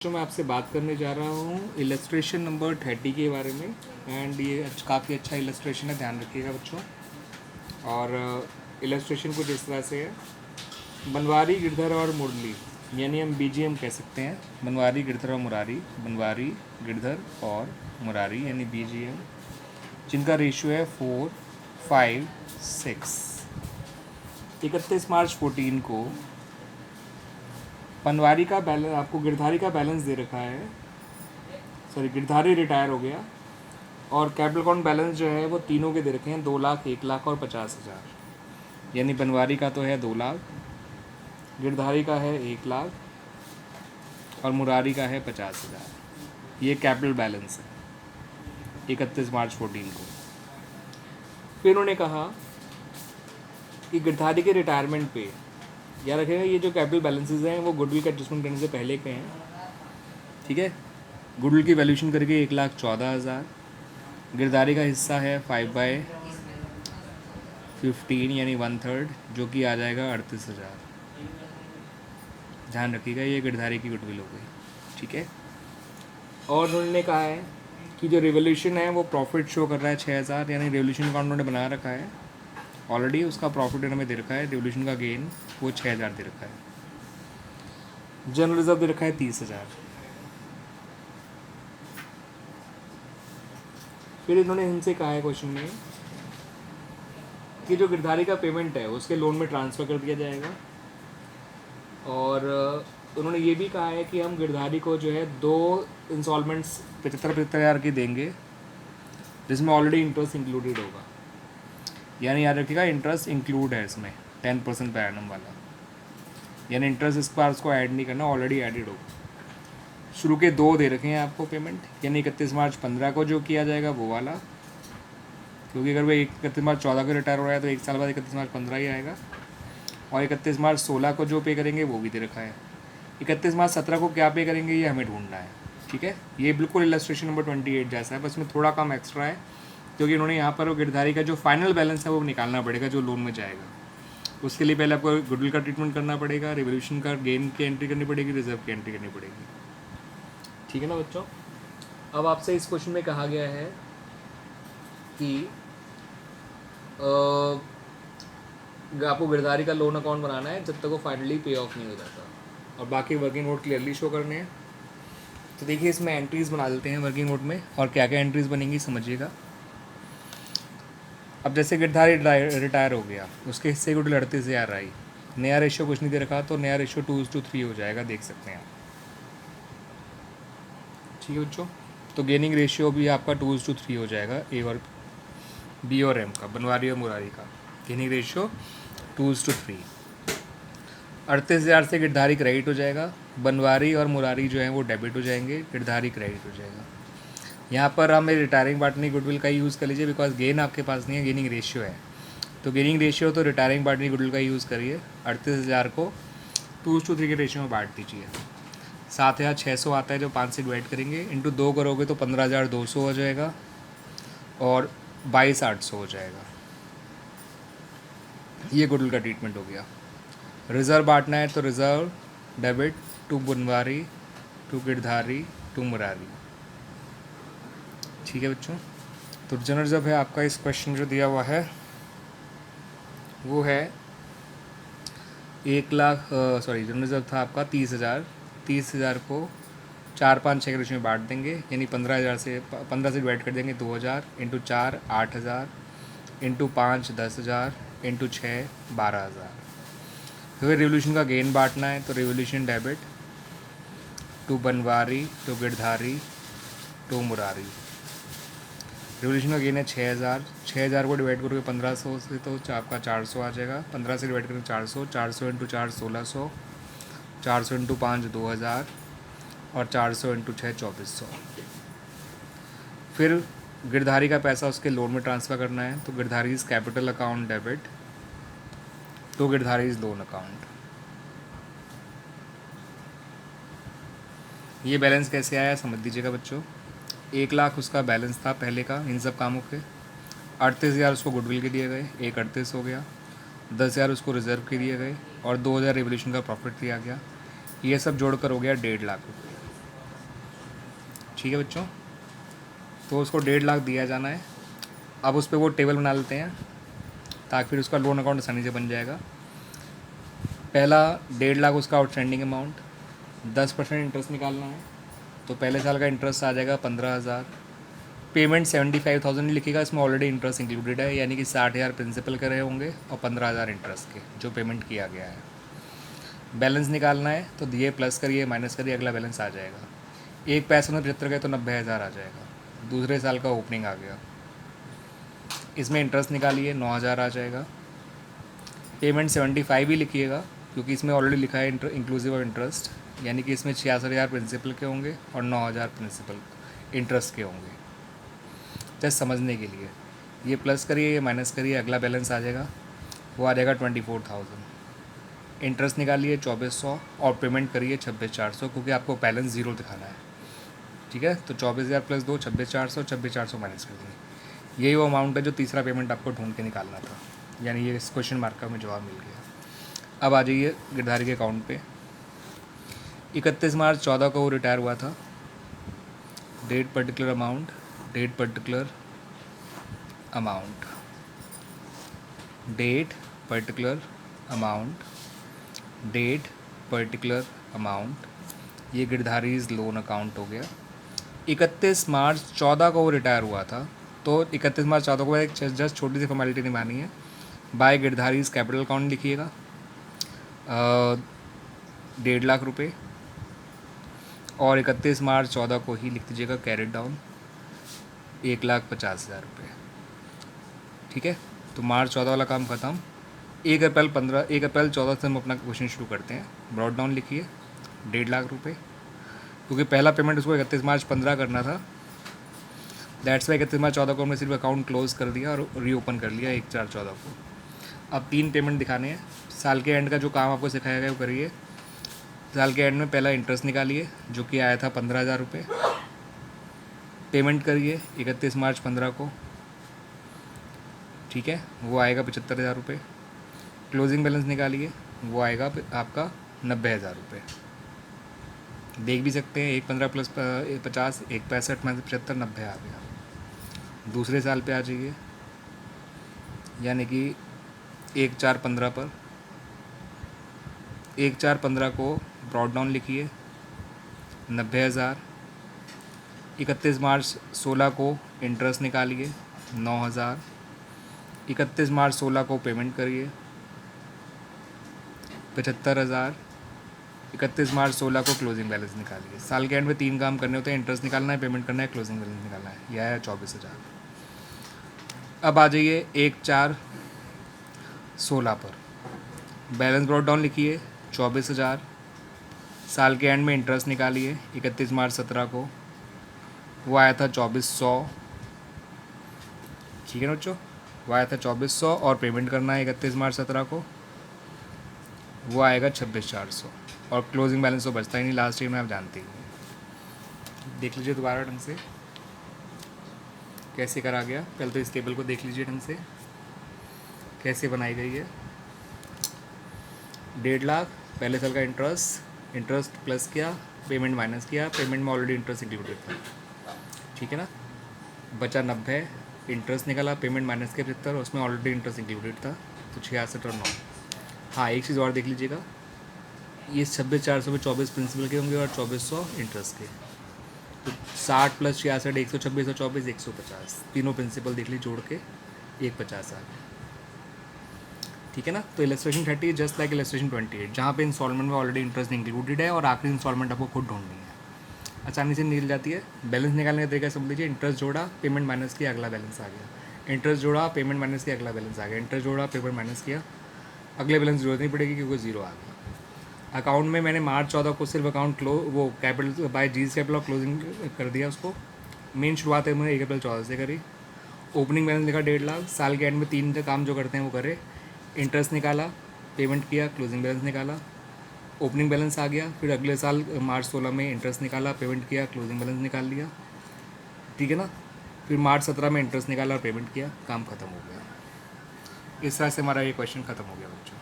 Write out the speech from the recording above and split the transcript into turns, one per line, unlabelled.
तो मैं आपसे बात करने जा रहा हूँ इलस्ट्रेशन नंबर 30 के बारे में। एंड ये काफ़ी अच्छा इलस्ट्रेशन है, ध्यान रखिएगा बच्चों। और इलस्ट्रेशन कुछ इस तरह से है। बनवारी, गिरधर और मुरली, यानी हम बीजीएम कह सकते हैं। बनवारी, गिरधर और मुरारी, बनवारी, गिरधर और मुरारी यानी बीजीएम, जिनका रेशियो है 4, 5, 6। 31 मार्च 14 को पनवारी का बैलेंस, आपको गिरधारी का बैलेंस दे रखा है। सॉरी, गिरधारी रिटायर हो गया और कैपिटल अकाउंट बैलेंस जो है वो तीनों के दे रखे हैं, 2 लाख, 1 लाख और 50,000। यानी बनवारी का तो है 2 लाख, गिरधारी का है 1 लाख और मुरारी का है 50,000। ये कैपिटल बैलेंस है 31 मार्च 14 को। फिर उन्होंने कहा कि गिरधारी के रिटायरमेंट पे याद रखेगा, ये जो कैपिटल बैलेंसेज हैं वो गुडविल का एडजस्टमेंट करने से पहले के हैं, ठीक है। गुडविल की वैल्यूशन करके 1,14,000। गिरधारी का हिस्सा है 5/15 यानी 1/3, जो कि आ जाएगा 38,000। ध्यान रखिएगा, ये गिरधारी की गुडविल हो गई, ठीक है। और उन्होंने कहा है कि जो रिवोल्यूशन है वो प्रॉफिट शो कर रहा है 6,000, यानी रिवोल्यूशन अकाउंट उन्होंने बना रखा है ऑलरेडी, उसका प्रॉफिट हमें दे रखा है। रिवोल्यूशन का गेन वो 6,000 दे रखा है। जनरल रिजर्व दे रखा है 30,000। फिर इन्होंने इनसे कहा है क्वेश्चन में कि जो गिरधारी का पेमेंट है उसके लोन में ट्रांसफ़र कर दिया जाएगा। और उन्होंने ये भी कहा है कि हम गिरधारी को जो है 2 इंस्टॉलमेंट्स 75,000 की देंगे, जिसमें ऑलरेडी इंटरेस्ट इंक्लूडेड होगा। यानी याद रखिएगा, इंटरेस्ट इंक्लूड है इसमें 10% per annum वाला, यानी इंटरेस्ट इस बार उसको ऐड नहीं करना, ऑलरेडी एडिड होगा। शुरू के 2 दे रखे हैं आपको पेमेंट, यानी 31 मार्च 15 को जो किया जाएगा वो वाला, क्योंकि अगर वो 31 मार्च 14 को रिटायर हो रहा है तो 1 साल बाद 31 मार्च 15 ही आएगा। और 31 मार्च 16 को जो पे करेंगे वो भी दे रखा है। 31 मार्च 17 को क्या पे करेंगे ये हमें ढूंढना है, ठीक है। ये बिल्कुल इलस्ट्रेशन नंबर 28 जैसा है, बस में थोड़ा कम एक्स्ट्रा है, क्योंकि उन्होंने यहाँ पर वो गिरधारी का जो फाइनल बैलेंस है वो निकालना पड़ेगा जो लोन में जाएगा। उसके लिए पहले आपको गुडविल का ट्रीटमेंट करना पड़ेगा, रिवोल्यूशन का गेन की एंट्री करनी पड़ेगी, रिजर्व की एंट्री करनी पड़ेगी, ठीक है ना बच्चों। अब आपसे इस क्वेश्चन में कहा गया है कि आपको गिरधारी का लोन अकाउंट बनाना है जब तक वो फाइनली पे ऑफ नहीं हो जाता, और बाकी वर्किंग नोट क्लियरली शो करने हैं। तो देखिए, इसमें एंट्रीज़ बना देते हैं वर्किंग नोट में, और क्या क्या एंट्रीज़ बनेंगी समझिएगा। अब जैसे गिरधारी रिटायर हो गया, उसके हिस्से को लड़ते से आ रहा है, नया रेशियो कुछ नहीं दे रखा, तो नया रेशियो 2:3 हो जाएगा, देख सकते हैं आप, ठीक है बच्चों। तो गेनिंग रेशियो भी आपका 2:3 हो जाएगा, ए और बी और एम का, बनवारी और मुरारी का गेनिंग रेशियो 2:3। 38,000 से गिरधारी क्रेडिट हो जाएगा, बनवारी और मुरारी जो है वो डेबिट हो जाएंगे, गिरधारी क्रेडिट हो जाएगा। यहाँ पर हमें रिटायरिंग पार्टनर गुडविल का यूज़ कर लीजिए, बिकॉज गेन आपके पास नहीं है, गेनिंग रेशियो है। तो गेनिंग रेशियो तो रिटायरिंग पार्टनर गुडविल का यूज़ करिए। 38,000 को 2:3 के रेशियो में बांट दीजिए। 7,600 आता है जो 5 से डिवाइड करेंगे, इंटू 2 करोगे तो 15,200 हो जाएगा, और 22,800 हो जाएगा। ये गुडविल का ट्रीटमेंट हो गया। रिज़र्व बांटना है तो reserve debit to Banwari, to Girdhari, to Murari, ठीक है बच्चों। तो जनरल रिजर्व है आपका, इस क्वेश्चन जो दिया हुआ है वो है 1 लाख, सॉरी जनरल रिजर्व था आपका 30,000। 30,000 को 4, 5, 6 के रेशियो में बांट देंगे, यानी 15,000 से 15 से डिवाइड कर देंगे, 2,000 इंटू 4 8,000 इंटू 5 10,000 इंटू 6 12,000। फिर रिवोल्यूशन का गेन बांटना है तो revolution debit to Banwari, to Girdhari, to Murari. Revolution का गेन है 6,000। 6,000 को डिवाइड करोगे 1500 से तो आपका 400 आ जाएगा। 15 से डिवाइड करोगे 400, 400 इंटू 4 1600, 400 इंटू 5 2,000 और 400 इंटू 6 2400। फिर गिरधारी का पैसा उसके लोन में ट्रांसफ़र करना है, तो Girdhari is capital account debit to Girdhari is loan account. ये बैलेंस कैसे आया समझ दीजिएगा बच्चों। 1 लाख उसका बैलेंस था पहले का इन सब कामों के, 38,000 उसको गुडविल के दिए गए, 1/38 हो गया, 10,000 उसको रिजर्व के दिए गए, और 2,000 रिवोल्यूशन का प्रॉफिट दिया गया। ये सब जोड़कर हो गया 1.5 लाख रुपये। ठीक है बच्चों, तो उसको 1.5 लाख दिया जाना है। अब उस पर वो टेबल बना लेते हैं ताकि फिर उसका लोन अकाउंट आसानी से बन जाएगा। पहला 1.5 लाख उसका आउटस्टैंडिंग अमाउंट, 10% इंटरेस्ट निकालना है, तो पहले साल का इंटरेस्ट आ जाएगा 15,000। पेमेंट 75,000 लिखेगा, इसमें ऑलरेडी इंटरेस्ट इंक्लूडेड है, यानी कि 60,000 प्रिंसिपल के रहे होंगे और 15,000 इंटरेस्ट के जो पेमेंट किया गया है। बैलेंस निकालना है तो ये प्लस करिए माइनस करिए, अगला बैलेंस आ जाएगा। एक पैसे में 75 गए तो 90,000 आ जाएगा। दूसरे साल का ओपनिंग आ गया, इसमें इंटरेस्ट निकालिए 9,000 आ जाएगा। पेमेंट 75 ही लिखिएगा क्योंकि इसमें ऑलरेडी लिखा है इंक्लूसिव ऑफ इंटरेस्ट, यानी कि इसमें 66,000 प्रिंसिपल के होंगे और 9,000 प्रिंसिपल इंटरेस्ट के होंगे, जस्ट समझने के लिए। ये प्लस करिए ये माइनस करिए, अगला बैलेंस आ जाएगा, वो आ जाएगा 24,000। इंटरेस्ट निकालिए 2,400 और पेमेंट करिए 26,400 क्योंकि आपको बैलेंस ज़ीरो दिखाना है। ठीक है, तो 24,000 प्लस 2 26,400, 26,400 माइनस कर देंगे। यही वो अमाउंट है जो तीसरा पेमेंट आपको ढूंढ के निकालना था, यानी ये इस क्वेश्चन मार्क का हमें जवाब मिल गया। अब आ जाइए गिरधारी के अकाउंट पे। 31 मार्च 14 को वो रिटायर हुआ था। Date particular amount, date particular amount, date particular amount, date particular amount, ये गिरधारीज लोन अकाउंट हो गया। 31 मार्च 14 को वो रिटायर हुआ था, तो 31 मार्च 14 को एक जस्ट छोटी सी फॉर्मेलिटी निभानी है। बाय गिरधारीज कैपिटल अकाउंट लिखिएगा 1.5 लाख रुपए, और 31 मार्च 14 को ही लिख दीजिएगा कैरेट डाउन 1,50,000 रुपये। ठीक है, तो मार्च 14 वाला काम ख़त्म। 1 अप्रैल 14 से हम अपना क्वेश्चन शुरू करते हैं। ब्रॉड डाउन लिखिए 1.5 लाख रुपये, क्योंकि पहला पेमेंट उसको 31 मार्च 15 करना था, दैट्स वाई 31 मार्च 14 को हमने सिर्फ अकाउंट क्लोज कर दिया और रीओपन कर लिया 1/4/14 को। अब 3 पेमेंट दिखाने हैं। साल के एंड का जो काम आपको सिखाया गया वो करिए। साल के एंड में पहला इंटरेस्ट निकालिए जो कि आया था 15,000 रुपये, पेमेंट करिए 31 मार्च 15 को। ठीक है, वो आएगा 75,000 रुपये। क्लोजिंग बैलेंस निकालिए, वो आएगा आपका 90,000 रुपये। देख भी सकते हैं 1/15 प्लस 50, 1/65 में 75, 90 आ गया। दूसरे साल पे आ जाइए, यानी कि 1/4/15 पर 1/4/15 को ब्रॉड डाउन लिखिए 90,000। 31 मार्च 16 को इंटरेस्ट निकालिए 9,000। 31 मार्च 16 को पेमेंट करिए 75,000। 31 मार्च 16 को क्लोजिंग बैलेंस निकालिए। साल के एंड में 3 काम करने होते हैं, इंटरेस्ट निकालना है, पेमेंट करना है, क्लोजिंग बैलेंस निकालना है। यह है 24,000। अब आ जाइए 1/4/16 पर बैलेंस ब्रॉड डाउन लिखिए 24,000। साल के एंड में इंटरेस्ट निकालिए 31 मार्च 17 को, वो आया था 2,400। ठीक है ना बच्चों, वो आया था 2,400 और पेमेंट करना है 31 मार्च 17 को, वो आएगा 26,400। और क्लोजिंग बैलेंस तो बचता ही नहीं लास्ट ईयर में, आप जानते ही हैं। देख लीजिए दोबारा ढंग से कैसे करा गया। पहले तो इस टेबल को देख लीजिए ढंग से कैसे बनाई गई है। 1.5 लाख पहले साल का इंटरेस्ट प्लस किया, पेमेंट माइनस किया, पेमेंट में ऑलरेडी इंटरेस्ट इंक्लूडेड था। ठीक है ना, बचा 90, इंटरेस्ट निकाला, पेमेंट माइनस किया 75, उसमें ऑलरेडी इंटरेस्ट इंक्लूडेड था, तो 66 और 9। हाँ, एक चीज़ और देख लीजिएगा, ये 26,400 में 24 प्रिंसिपल के होंगे और 2,400 इंटरेस्ट के, तो 60 प्लस 66 126 और 24 150, तीनों प्रिंसिपल देख लीजिए जोड़ के 150 आ गया। ठीक है ना, तो इलस्ट्रेशन 30 जस्ट लाइक इलस्ट्रेशन 28, जहाँ पे इंस्टॉलमेंट में ऑलरेडी इंटरेस्ट इंक्लूडेड है और आखिरी इंस्टॉलमेंट आपको खुद ढूंढनी है, आसानी से निकल जाती है। बैलेंस निकालने का तरीका समझ लीजिए, इंटरेस्ट जोड़ा, पेमेंट माइनस किया, अगला बैलेंस आ गया। इंटरेस्ट जोड़ा, पेमेंट माइनस किया, अगला बैलेंस आ गया। इंटरेस्ट जोड़ा, पेमेंट माइनस किया, अगले बैलेंस जरूरत नहीं पड़ेगी क्योंकि जीरो आ गया। अकाउंट में मैंने मार्च 14 को सिर्फ अकाउंट वो कैपिटल बाय जीज कैपिटल और क्लोजिंग कर दिया उसको। मेन शुरुआत है मैंने 1 अप्रैल 14 से करी। ओपनिंग बैलेंस लिखा 1.5 लाख। साल के एंड में 3 काम जो करते हैं वो करे, इंटरेस्ट निकाला, पेमेंट किया, क्लोजिंग बैलेंस निकाला, ओपनिंग बैलेंस आ गया। फिर अगले साल मार्च 16 में इंटरेस्ट निकाला, पेमेंट किया, क्लोजिंग बैलेंस निकाल लिया। ठीक है ना, फिर मार्च 17 में इंटरेस्ट निकाला और पेमेंट किया, काम ख़त्म हो गया। इस तरह से हमारा ये क्वेश्चन ख़त्म हो गया बच्चों।